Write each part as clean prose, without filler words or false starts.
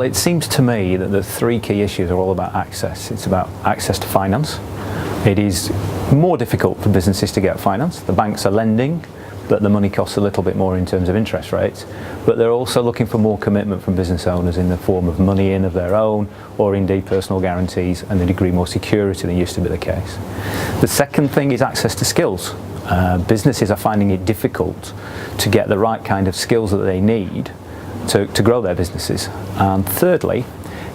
Well, it seems to me that the three key issues are all about access. It's about access to finance. It is more difficult for businesses to get finance. The banks are lending, but the money costs a little bit more in terms of interest rates. But they're also looking for more commitment from business owners in the form of money in of their own, or indeed personal guarantees, and a degree more security than used to be the case. The second thing is access to skills. Businesses are finding it difficult to get the right kind of skills that they need to grow their businesses. And thirdly,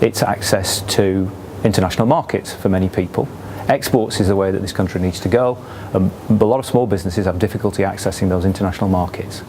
it's access to international markets for many people. Exports is the way that this country needs to go. A lot of small businesses have difficulty accessing those international markets.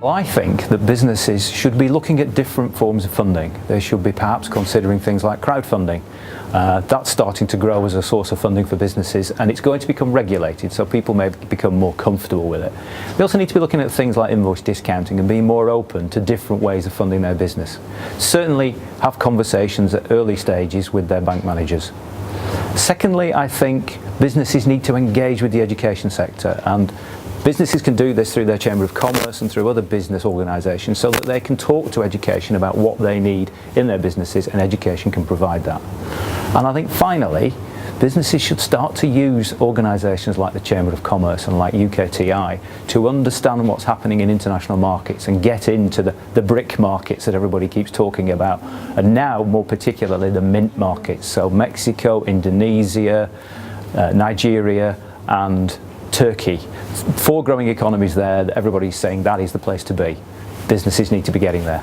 Well, I think that businesses should be looking at different forms of funding. They should be perhaps considering things like crowdfunding. That's starting to grow as a source of funding for businesses, and it's going to become regulated, so people may become more comfortable with it. We also need to be looking at things like invoice discounting and being more open to different ways of funding their business. Certainly have conversations at early stages with their bank managers. Secondly, I think businesses need to engage with the education sector, and businesses can do this through their Chamber of Commerce and through other business organisations so that they can talk to education about what they need in their businesses, and education can provide that. And I think finally, businesses should start to use organisations like the Chamber of Commerce and like UKTI to understand what's happening in international markets and get into the BRIC markets that everybody keeps talking about, and now more particularly the mint markets, so Mexico, Indonesia, Nigeria and Turkey. 4 growing economies there that everybody's saying that is the place to be. Businesses need to be getting there.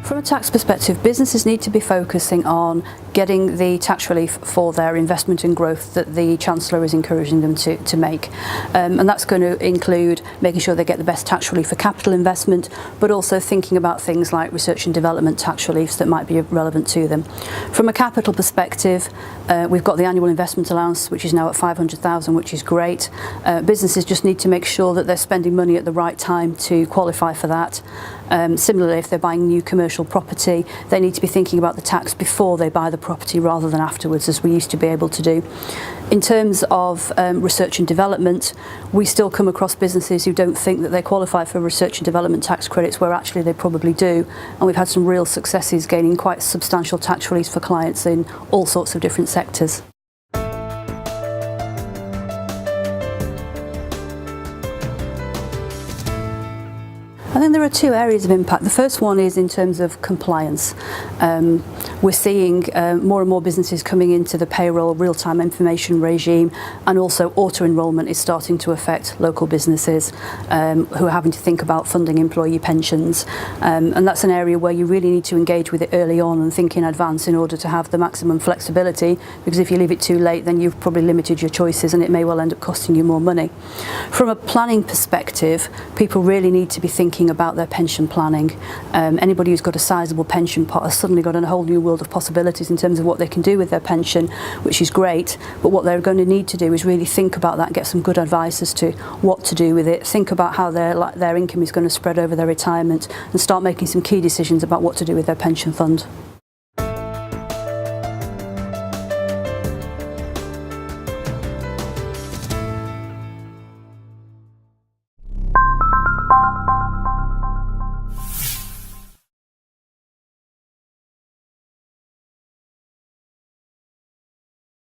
From a tax perspective, businesses need to be focusing on getting the tax relief for their investment and growth that the Chancellor is encouraging them to make. And that's going to include making sure they get the best tax relief for capital investment, but also thinking about things like research and development tax reliefs that might be relevant to them. From a capital perspective, we've got the annual investment allowance, which is now at 500,000, which is great. Businesses just need to make sure that they're spending money at the right time to qualify for that. Similarly, if they're buying new commercial property, they need to be thinking about the tax before they buy the property rather than afterwards, as we used to be able to do. In terms of research and development, we still come across businesses who don't think that they qualify for research and development tax credits, where actually they probably do, and we've had some real successes gaining quite substantial tax relief for clients in all sorts of different sectors. I think there are 2 areas of impact. The first one is in terms of compliance. We're seeing more and more businesses coming into the payroll real-time information regime, and also auto-enrolment is starting to affect local businesses who are having to think about funding employee pensions. And that's an area where you really need to engage with it early on and think in advance in order to have the maximum flexibility, because if you leave it too late, then you've probably limited your choices and it may well end up costing you more money. From a planning perspective, people really need to be thinking about their pension planning. Anybody who's got a sizable pension pot has suddenly got a whole new world of possibilities in terms of what they can do with their pension, which is great, but what they're going to need to do is really think about that, get some good advice as to what to do with it, think about how their income is going to spread over their retirement, and start making some key decisions about what to do with their pension fund.